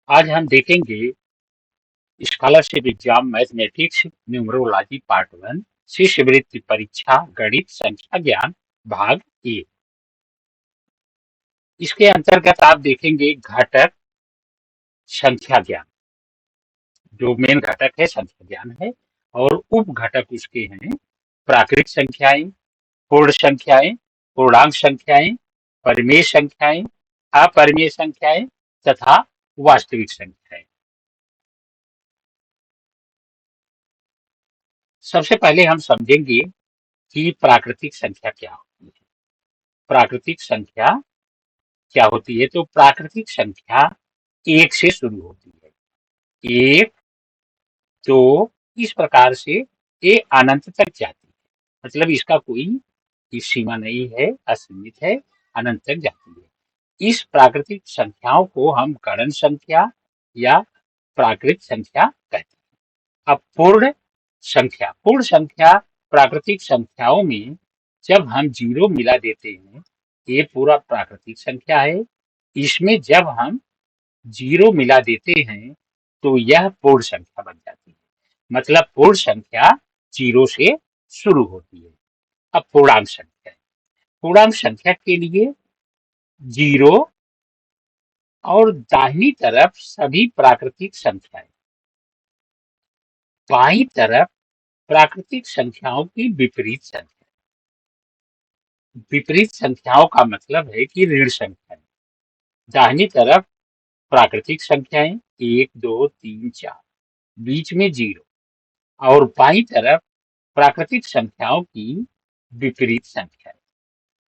आज हम देखेंगे scholarship exam mathematics numerology part one शिष्यवृत्ति परीक्षा गणित संख्या ज्ञान भाग ए। इसके अंतर्गत आप देखेंगे घटक संख्या ज्ञान। जो मेन घटक है संख्या ज्ञान है और उप घटक उसके हैं प्राकृतिक संख्याएं, पूर्ण संख्याएं, पूर्णांक संख्याएं, परिमेय संख्याएं, अपरिमेय संख्याएं तथा वास्तविक संख्याएं। सबसे पहले हम समझेंगे कि प्राकृतिक संख्या क्या होती है। प्राकृतिक संख्या क्या होती है? तो प्राकृतिक संख्या एक से शुरू होती है। एक, दो, इस प्रकार से ये अनंत तक जाती है। मतलब इसका कोई सीमा नहीं है, असीमित है, अनंत तक जाती है। इस प्राकृतिक संख्याओं को हम गणन संख्या या प्राकृतिक संख्या कहते हैं। अब पूर्ण संख्या प्राकृतिक संख्याओं में जब हम जीरो मिला देते हैं, ये पूरा प्राकृतिक संख्या है। इसमें जब हम जीरो मिला देते हैं तो यह पूर्ण संख्या बन जाती है। मतलब पूर्ण संख्या जीरो से शुरू होती है। अब पूर्णांक संख्या के लिए जीरो और दाहिनी तरफ सभी प्राकृतिक संख्याएं, बाईं तरफ प्राकृतिक संख्याओं की विपरीत संख्या। विपरीत संख्याओं का मतलब है कि ऋण संख्याएं। दाहिनी तरफ प्राकृतिक संख्याएं 1, 2, 3, 4, बीच में जीरो, और बाईं तरफ प्राकृतिक संख्याओं की विपरीत संख्याएं।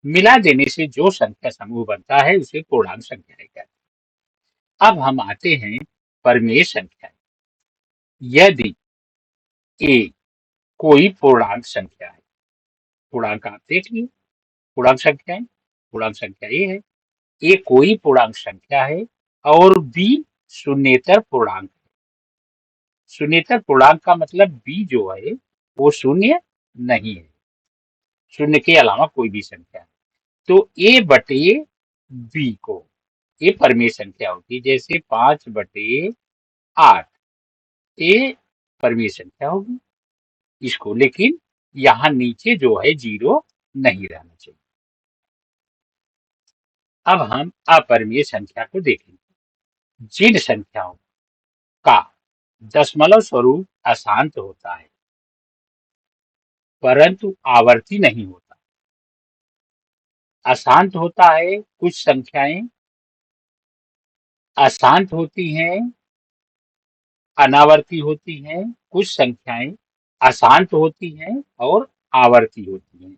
मिला देने से जो संख्या समूह बनता है उसे पूर्णांक संख्याएं कहते हैं। अब हम आते हैं परिमेय संख्या। यदि ए कोई पूर्णांक संख्या है, पूर्णांक आप देखिए, पूर्णांक संख्या ए है। ए कोई पूर्णांक संख्या है और बी शून्येतर पूर्णांक है। शून्येतर पूर्णांक का मतलब बी जो है वो शून्य नहीं है, शून्य के अलावा कोई भी संख्या है। तो ए बटे बी को, ये परिमेय संख्या होती है। जैसे 5/8 ये परिमेय संख्या होगी इसको, लेकिन यहाँ नीचे जो है जीरो नहीं रहना चाहिए। अब हम अपरिमेय संख्या को देखेंगे। जिन संख्याओं का दशमलव स्वरूप अशांत होता है परंतु आवर्ती नहीं होता। अशांत होता है, कुछ संख्याएं अशांत होती हैं, अनावर्ती होती हैं, कुछ संख्याएं अशांत होती हैं और आवर्ती होती हैं।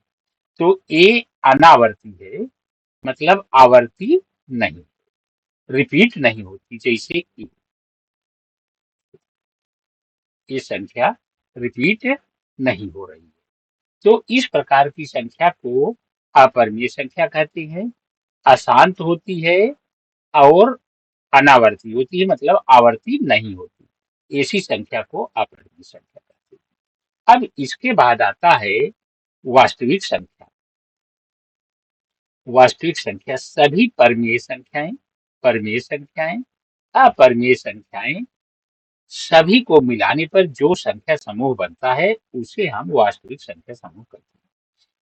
तो ए अनावर्ती है, मतलब आवर्ती नहीं, रिपीट नहीं होती। जैसे ये संख्या रिपीट नहीं हो रही है। तो इस प्रकार की संख्या को अपरिमेय संख्या कहते हैं। अशांत होती है और अनावर्ती होती है, मतलब आवर्ती नहीं होती। ऐसी संख्या को अपरिमेय संख्या कहते हैं। अब इसके बाद आता है वास्तविक संख्या। वास्तविक संख्या सभी परिमेय संख्याएं, अपरिमेय संख्याएं सभी को मिलाने पर जो संख्या समूह बनता है उसे हम वास्तविक संख्या समूह कहते हैं।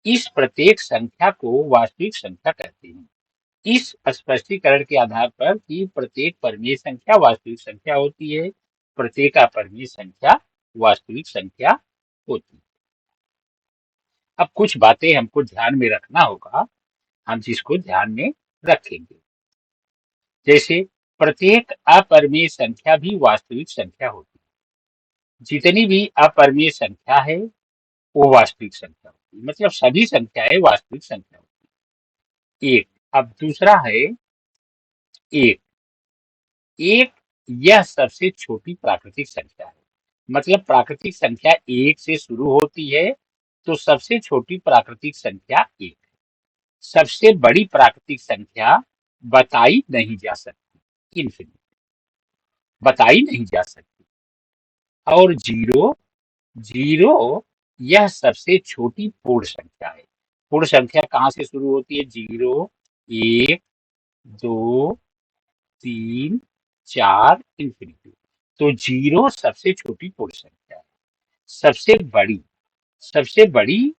इस प्रत्येक संख्या को वास्तविक संख्या कहते हैं। इस स्पष्टीकरण के आधार पर कि प्रत्येक परिमेय संख्या वास्तविक संख्या होती है, प्रत्येक अपरिमेय संख्या वास्तविक संख्या होती है। अब कुछ बातें हमको ध्यान में रखना होगा, हम जिसको ध्यान में रखेंगे। जैसे प्रत्येक अपरिमेय संख्या भी वास्तविक संख्या होती है। जितनी भी अपरिमेय संख्या है वो वास्तविक संख्या होती है, मतलब सभी संख्याएं वास्तविक संख्या होती है। एक, अब दूसरा है एक। एक यह सबसे छोटी प्राकृतिक संख्या है। मतलब प्राकृतिक संख्या एक से शुरू होती है तो सबसे छोटी प्राकृतिक संख्या एक है। सबसे बड़ी प्राकृतिक संख्या बताई नहीं जा सकती, इनफिनिट बताई नहीं जा सकती। और जीरो, जीरो यह सबसे छोटी पूर्ण संख्या है। पूर्ण संख्या कहाँ से शुरू होती है? जीरो, एक, दो, तीन, 4 इंफिनिटी। तो 0 सबसे छोटी पूर्ण संख्या है। सबसे बड़ी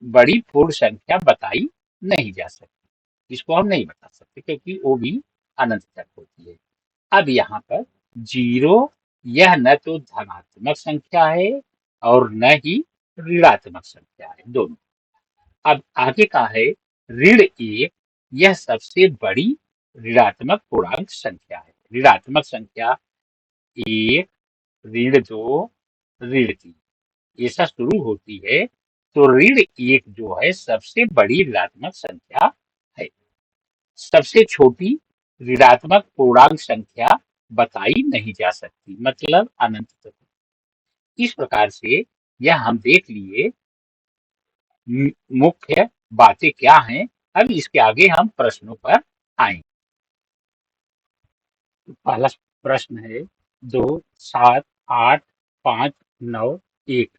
बड़ी पूर्ण संख्या बताई नहीं जा सकती। इसको हम नहीं बता सकते क्योंकि वो भी अनंत तक होती है। अब यहाँ पर 0 यह न तो धनात्मक संख्या है और न ही ऋणात्मक संख्या है, दोनों। अब आगे का है ऋण 1, यह सबसे बड़ी ऋणात्मक पूर्णांक संख्या है। ऋणात्मक संख्या 1, ऋण 2, ऋण 3 ऐसा शुरू होती है। तो ऋण 1 जो है सबसे बड़ी ऋणात्मक संख्या है। सबसे छोटी ऋणात्मक पूर्णांक संख्या बताई नहीं जा सकती, मतलब अनंत तक। इस प्रकार से यह हम देख लिए मुख्य बातें क्या हैं। अब इसके आगे हम प्रश्नों पर आएंगे। पहला प्रश्न है 2, 7, 8, 5, 9, 1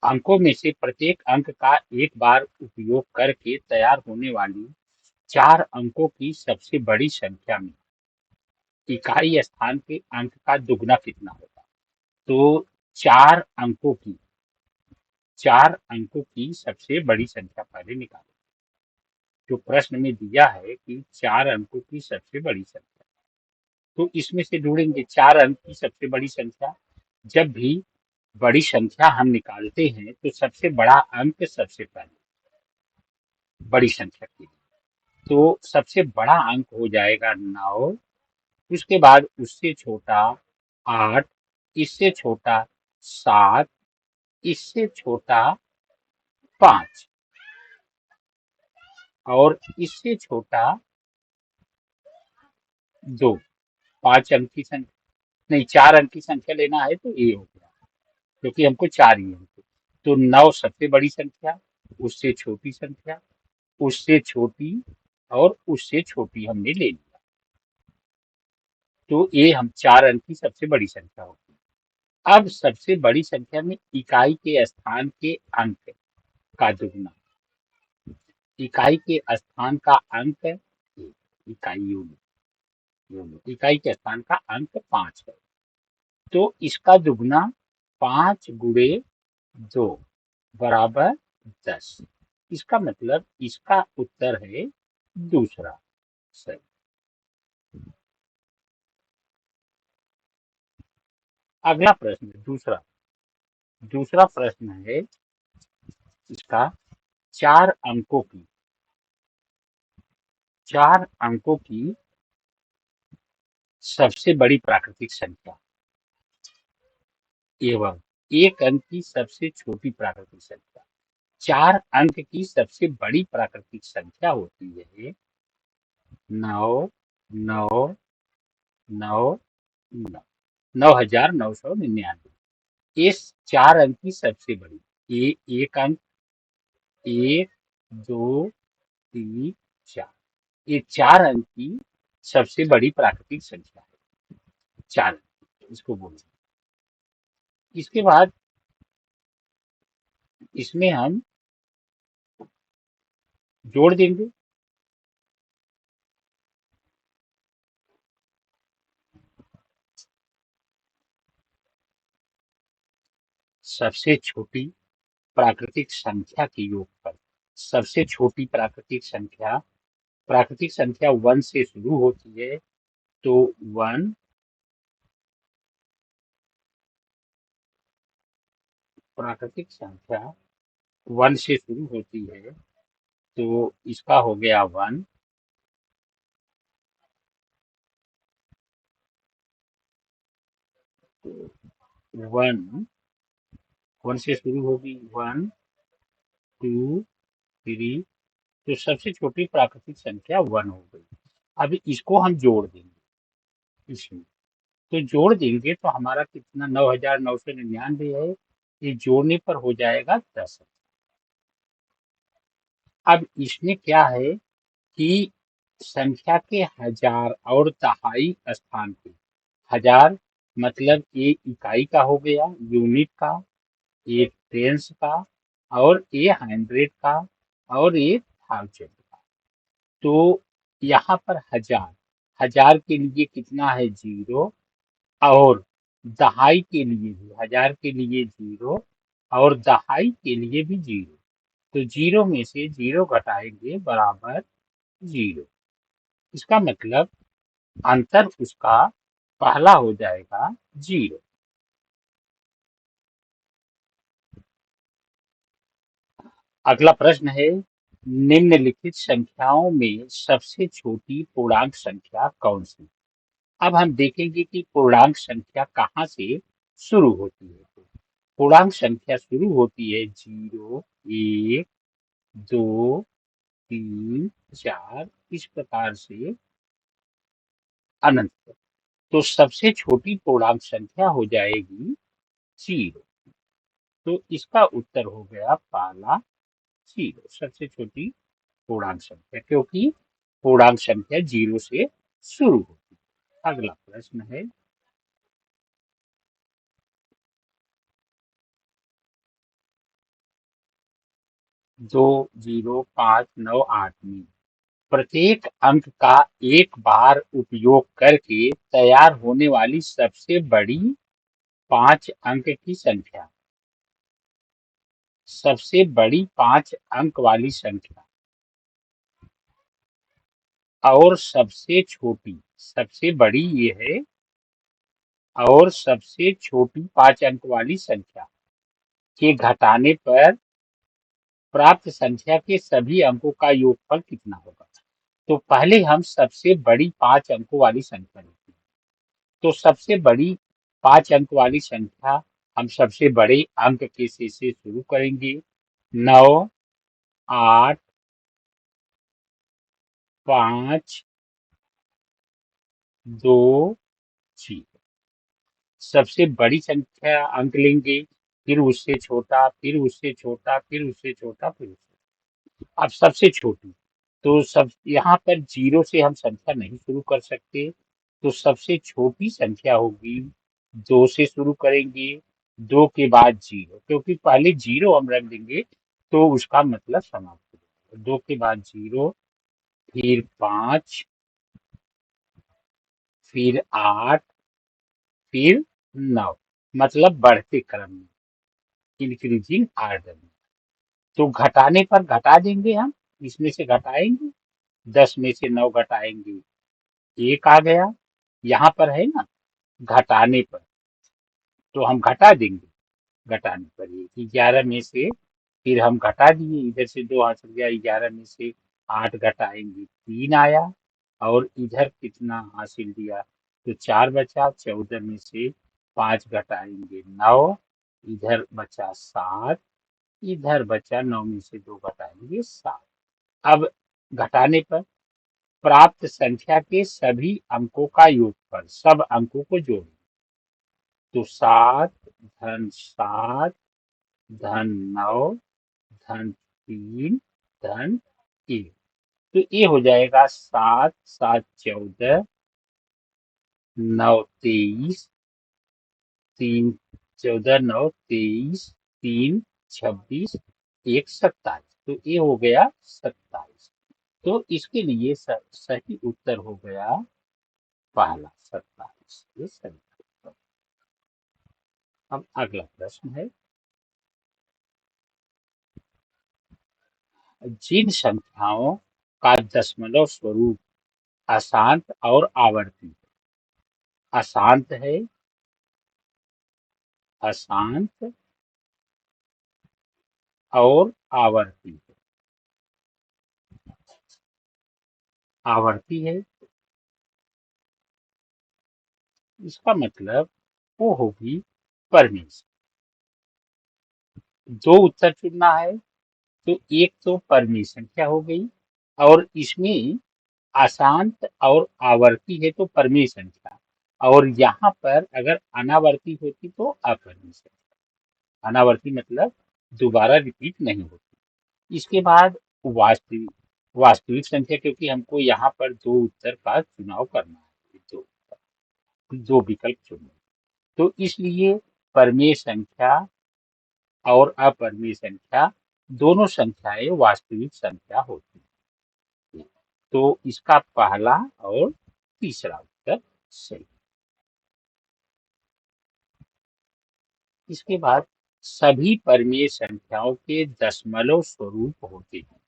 अंकों में से प्रत्येक अंक का एक बार उपयोग करके तैयार होने वाली 4 अंकों की सबसे बड़ी संख्या में इकाई स्थान के अंक का दुगना कितना होगा। तो 4 अंकों की सबसे बड़ी संख्या पहले निकालो। जो प्रश्न में दिया है कि 4 अंकों की सबसे बड़ी संख्या, तो इसमें से ढूंढेंगे 4 अंक की सबसे बड़ी संख्या। जब भी बड़ी संख्या हम निकालते हैं तो सबसे बड़ा अंक सबसे पहले बड़ी संख्या के लिए। तो सबसे बड़ा अंक हो जाएगा 9, उसके बाद उससे छोटा 8, इससे छोटा 7, इससे छोटा 5 और इससे छोटा 2। 5 अंक की संख्या नहीं, 4 अंक की संख्या लेना है तो ये हो गया, क्योंकि हमको 4 ही अंक। तो 9 सबसे बड़ी संख्या, उससे छोटी संख्या, उससे छोटी और उससे छोटी हमने ले लिया। तो ये हम 4 अंक की सबसे बड़ी संख्या होगी। अब सबसे बड़ी संख्या में इकाई के स्थान के अंक का दुगना। इकाई के स्थान का अंक इकाई इकाई के स्थान का अंक 5 है। तो इसका दुगना 5 गुणे 2 बराबर 10। इसका मतलब इसका उत्तर है दूसरा सही। अगला प्रश्न दूसरा प्रश्न है इसका 4 अंकों की सबसे बड़ी प्राकृतिक संख्या एवं 1 अंक की सबसे छोटी प्राकृतिक संख्या। 4 अंक की सबसे बड़ी प्राकृतिक संख्या होती है 9, 9, 9, 9, 9,999। इस 4 अंक की सबसे बड़ी एक अंक 1, 2, 3, 4, ये 4 अंक की सबसे बड़ी प्राकृतिक संख्या है। 4 अंक इसको बोलते हैं। इसके बाद इसमें हम जोड़ देंगे। सबसे छोटी प्राकृतिक संख्या के योग पर। सबसे छोटी प्राकृतिक संख्या 1 से शुरू होती है। तो 1 प्राकृतिक संख्या 1 से शुरू होती है। तो इसका हो गया 1, तो 1 से शुरू होगी 1, 2, 3। तो सबसे छोटी प्राकृतिक संख्या 1 हो गई। अभी इसको हम जोड़ देंगे इसमें। तो जोड़ देंगे तो हमारा कितना 9,999 है। ये जोड़ने पर हो जाएगा 10। अब इसमें क्या है कि संख्या के हजार और दहाई स्थान पे, हजार मतलब ये इकाई का हो गया, यूनिट का, ये टेंस का, और ये 100 का, और ये 1000 का। तो यहाँ पर हजार 1000 के लिए कितना है 0, और दहाई के लिए भी 1000 के लिए 0 और दहाई के लिए भी 0। तो 0 में से 0 घटाएंगे बराबर 0। इसका मतलब अंतर उसका पहला हो जाएगा 0। अगला प्रश्न है, निम्नलिखित संख्याओं में सबसे छोटी पूर्णांक संख्या कौन सी? अब हम देखेंगे कि पूर्णांक संख्या कहाँ से शुरू होती है। तो पूर्णांक संख्या शुरू होती है 0, 1, 2, 3, 4 इस प्रकार से अनंत तक। तो सबसे छोटी पूर्णांक संख्या हो जाएगी 0। तो इसका उत्तर हो गया पहला 0, सबसे छोटी पूर्णांक संख्या, क्योंकि पूर्णांक संख्या 0 से शुरू होती है। अगला प्रश्न है, 2, 0, 5, 9, 8 में प्रत्येक अंक का एक बार उपयोग करके तैयार होने वाली सबसे बड़ी 5 अंक की संख्या। सबसे बड़ी 5 अंक वाली संख्या और सबसे छोटी, सबसे बड़ी ये है और सबसे छोटी 5 अंक वाली संख्या के घटाने पर प्राप्त संख्या के सभी अंकों का योगफल कितना होगा? तो पहले हम सबसे बड़ी 5 अंकों वाली संख्या लेते हैं। तो सबसे बड़ी 5 अंक वाली संख्या हम सबसे बड़े अंक के से शुरू करेंगे। 9, 8, 5, 2, 0। सबसे बड़ी संख्या अंक लेंगे, फिर उससे छोटा, फिर उससे छोटा, फिर उससे छोटा, फिर उससे, अब सबसे छोटी। तो सब यहाँ पर 0 से हम संख्या नहीं शुरू कर सकते, तो सबसे छोटी संख्या होगी 2 से शुरू करेंगे, 2 के बाद 0, क्योंकि पहले 0 हम रख देंगे तो उसका मतलब समाप्त हो जाएगा। 2 के बाद 0, फिर 5, फिर 8, फिर 9, मतलब बढ़ते क्रम में, इंक्रीजिंग आर्डर में। तो घटाने पर घटा देंगे हम, इसमें से घटाएंगे, 10 में से 9 घटाएंगे, 1 आ गया। यहाँ पर है ना घटाने पर, तो हम घटा देंगे, घटाने पर ये 11 में से फिर हम घटा दिए, इधर से 2 हासिल गया, 11 में से 8 घटाएंगे, 3 आया, और इधर कितना हासिल दिया, तो 4 बचा, 14 में से 5 घटाएंगे 9, इधर बचा 7, इधर बचा 9 में से 2 घटाएंगे 7। अब घटाने पर प्राप्त संख्या के सभी अंकों का योगफल, सब अंकों को जोड़ें, तो 7 धन 7 धन 9 धन 3 धन 1। तो ये हो जाएगा 7, 7, 14, 9, 23, 3, 14, 9, 23, 3, 26, 1, 27। तो ये हो गया 27। तो इसके लिए सही उत्तर हो गया पहला 27। ये सही उत्तर। अब अगला प्रश्न है, जिन संख्याओं का दशमलव स्वरूप अशांत और आवर्ती, अशांत है, अशांत और आवर्ती है, आवर्ती है, इसका मतलब वो होगी परमेश। दो उत्तर चुनना है, तो एक तो परमेय संख्या हो गई, और इसमें अशांत और आवर्ती है तो परमेय संख्या, और यहाँ पर अगर अनावर्ती होती तो अपरमेय संख्या। अनावर्ती मतलब दोबारा रिपीट नहीं होती। इसके बाद वास्तविक, वास्तविक संख्या, क्योंकि हमको यहाँ पर दो उत्तर का चुनाव करना है, दो विकल्प चुनना, तो इसलिए परमेय संख्या और अपरमेय संख्या दोनों संख्याएं वास्तविक संख्या होती हैं। तो इसका पहला और तीसरा उत्तर सही। इसके बाद सभी परमेय संख्याओं के दशमलव स्वरूप होते हैं।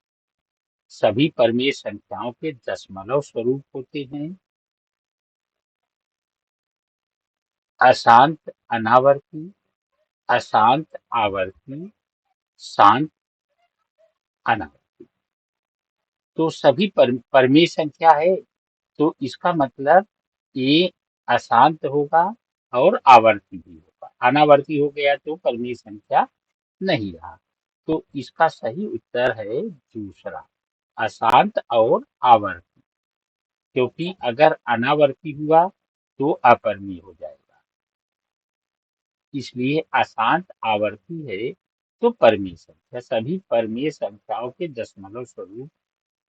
सभी परमेय संख्याओं के दशमलव स्वरूप होते हैं अशांत अनावर्ती, अशांत आवर्ती, शांत अनावर्ती। तो सभी परमेय संख्या है, तो इसका मतलब ये अशांत होगा और आवर्ती भी होगा। अनावर्ती हो गया तो परमेय संख्या नहीं रहा। तो इसका सही उत्तर है दूसरा, अशांत और आवर्ती। क्योंकि अगर अनावर्ती हुआ तो अपरमीय हो जाएगा, इसलिए अशांत आवर्ती है तो परमेय संख्या। सभी परमेय संख्याओं के दशमलव स्वरूप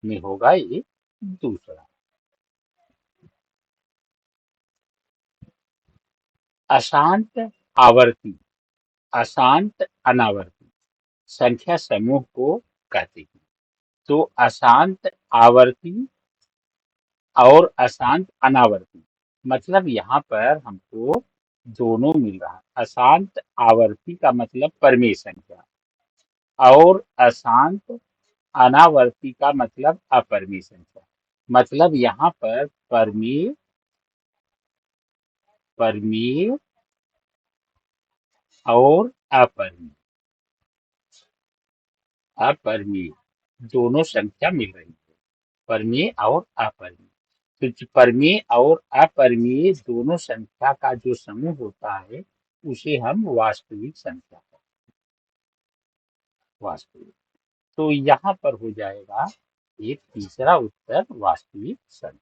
में होगा ये दूसरा। अशांत आवर्ती, अशांत अनावर्ती संख्या समूह को कहते हैं। तो अशांत आवर्ती और अशांत अनावर्ती मतलब यहाँ पर हमको दोनों मिल रहा है। अशांत आवर्ती का मतलब परमेय संख्या और अशांत अनावर्ती का मतलब अपरमेय संख्या। मतलब यहाँ पर परमेय परमेय और अपरमेय अपरमेय दोनों संख्या मिल रही है, परमेय और अपरमेय। तो परमेय और अपरमेय दोनों संख्या का जो समूह होता है उसे हम वास्तविक संख्या कहते हैं। वास्तविक, तो यहाँ पर हो जाएगा एक तीसरा उत्तर वास्तविक संख्या।